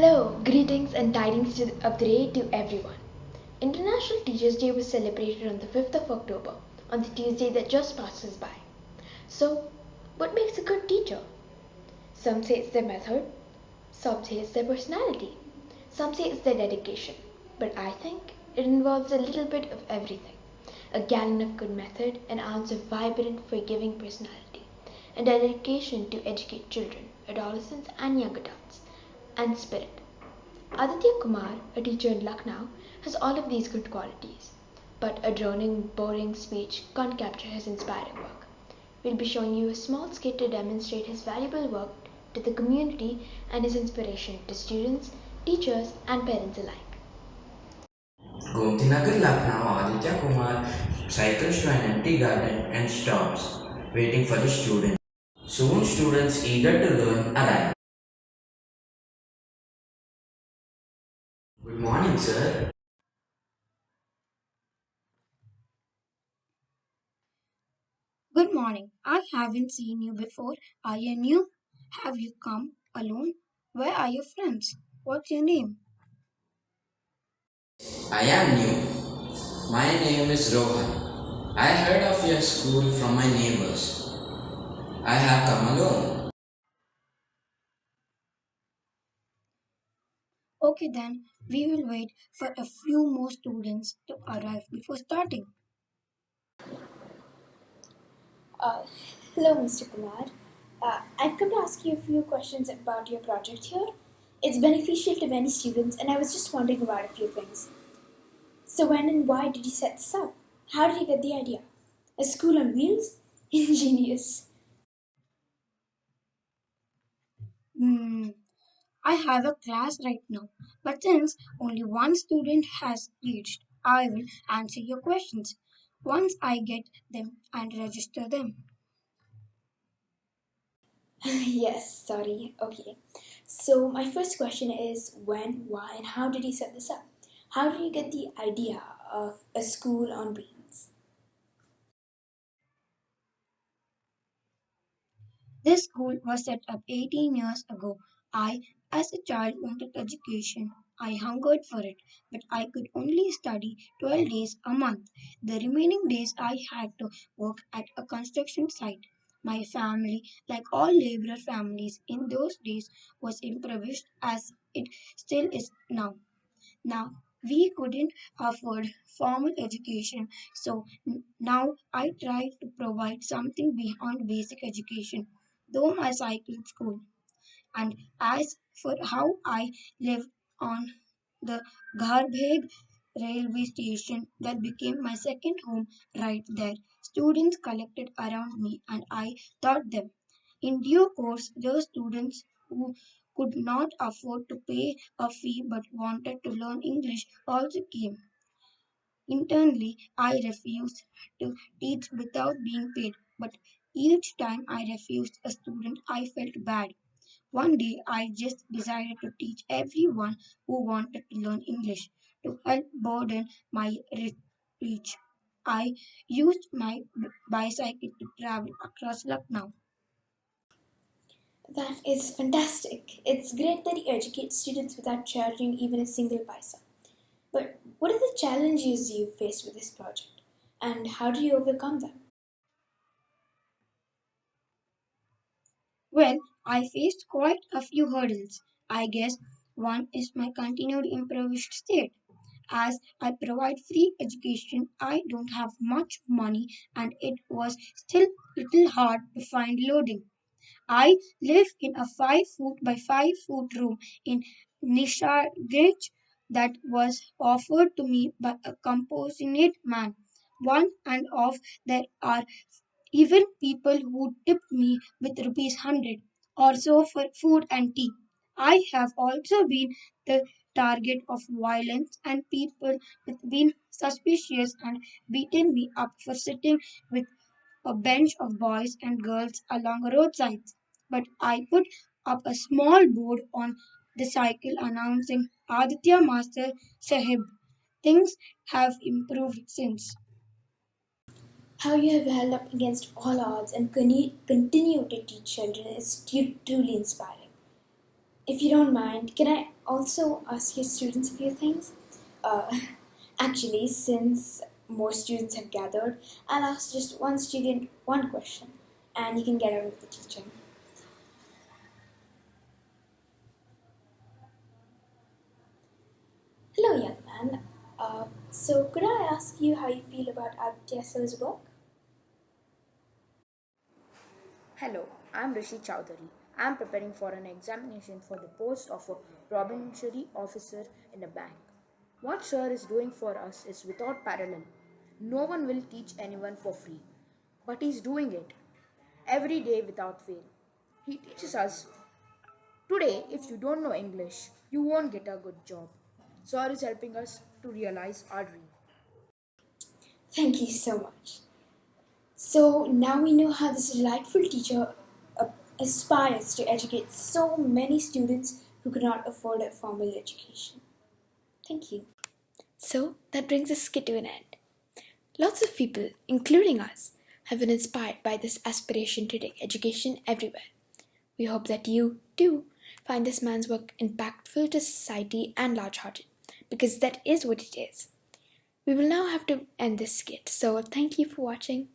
Hello, greetings and tidings of the day to everyone. International Teachers' Day was celebrated on the 5th of October, on the Tuesday that just passes by. So, what makes a good teacher? Some say it's their method, some say it's their personality, some say it's their dedication. But I think it involves a little bit of everything: a gallon of good method, an ounce of vibrant, forgiving personality, and dedication to educate children, adolescents, and young adults, and spirit. Aditya Kumar, a teacher in Lucknow, has all of these good qualities, but a droning, boring speech can't capture his inspiring work. We'll be showing you a small skit to demonstrate his valuable work to the community and his inspiration to students, teachers, and parents alike. Gomtinagar Lucknow Aditya Kumar cycles to an empty garden and stops, waiting for the students. Soon students eager to learn arrive. Good morning, sir. Good morning. I haven't seen you before. Are you new? Have you come alone? Where are your friends? What's your name? I am new. My name is Rohan. I heard of your school from my neighbors. I have come alone. Okay, then we will wait for a few more students to arrive before starting. Uh, Hello, Mr. Kumar. I've come to ask you a few questions about your project here. It's beneficial to many students, and I was just wondering about a few things. So, when and why did you set this up? How did you get the idea? A school on wheels? Ingenious. Hmm, I have a class right now, but since only one student has reached, I will answer your questions once I get them and register them. Yes, sorry. Okay. So, my first question is when, why, and how did you set this up? How did you get the idea of a school on wheels? This school was set up 18 years ago. I, as a child, wanted education. I hungered for it, but I could only study 12 days a month. The remaining days I had to work at a construction site. My family, like all laborer families in those days, was impoverished as it still is now. Now, we couldn't afford formal education, so now I try to provide something beyond basic education, though I cycled school. And as for how I lived on the Garbheg railway station, that became my second home right there. Students collected around me and I taught them. In due course, those students who could not afford to pay a fee but wanted to learn English also came. Internally, I refused to teach without being paid, but each time I refused a student, I felt bad. One day, I just decided to teach everyone who wanted to learn English to help broaden my reach. I used my bicycle to travel across Lucknow. That is fantastic. It's great that you educate students without charging even a single paisa. But what are the challenges you faced with this project? And how do you overcome them? Well, I faced quite a few hurdles. I guess one is my continued impoverished state. As I provide free education, I don't have much money and it was still little hard to find loading. I live in a 5 foot by 5 foot room in Nishargate that was offered to me by a compassionate man. One and off there are even people who tipped me with rupees 100 or so for food and tea. I have also been the target of violence and people have been suspicious and beaten me up for sitting with a bench of boys and girls along roadsides. But I put up a small board on the cycle announcing Aditya Master Sahib. Things have improved since. How you have held up against all odds and continue to teach children is truly inspiring. If you don't mind, can I also ask your students a few things? Uh, Actually, since more students have gathered, I'll ask just one student one question, and you can get out of the teaching. Hello, young man. So, could I ask you how you feel about Aditya sir's work? Hello, I'm Rishi Chowdhury. I'm preparing for an examination for the post of a probationary officer in a bank. What Sir is doing for us is without parallel. No one will teach anyone for free, but he's doing it every day without fail. He teaches us today if you don't know English, you won't get a good job. Sir is helping us to realize our dream. Thank you so much. So, now we know how this delightful teacher uh, aspires to educate so many students who cannot afford a formal education. Thank you. So, that brings this skit to an end. Lots of people, including us, have been inspired by this aspiration to take education everywhere. We hope that you, too, find this man's work impactful to society and large hearted, because that is what it is. We will now have to end this skit, so thank you for watching.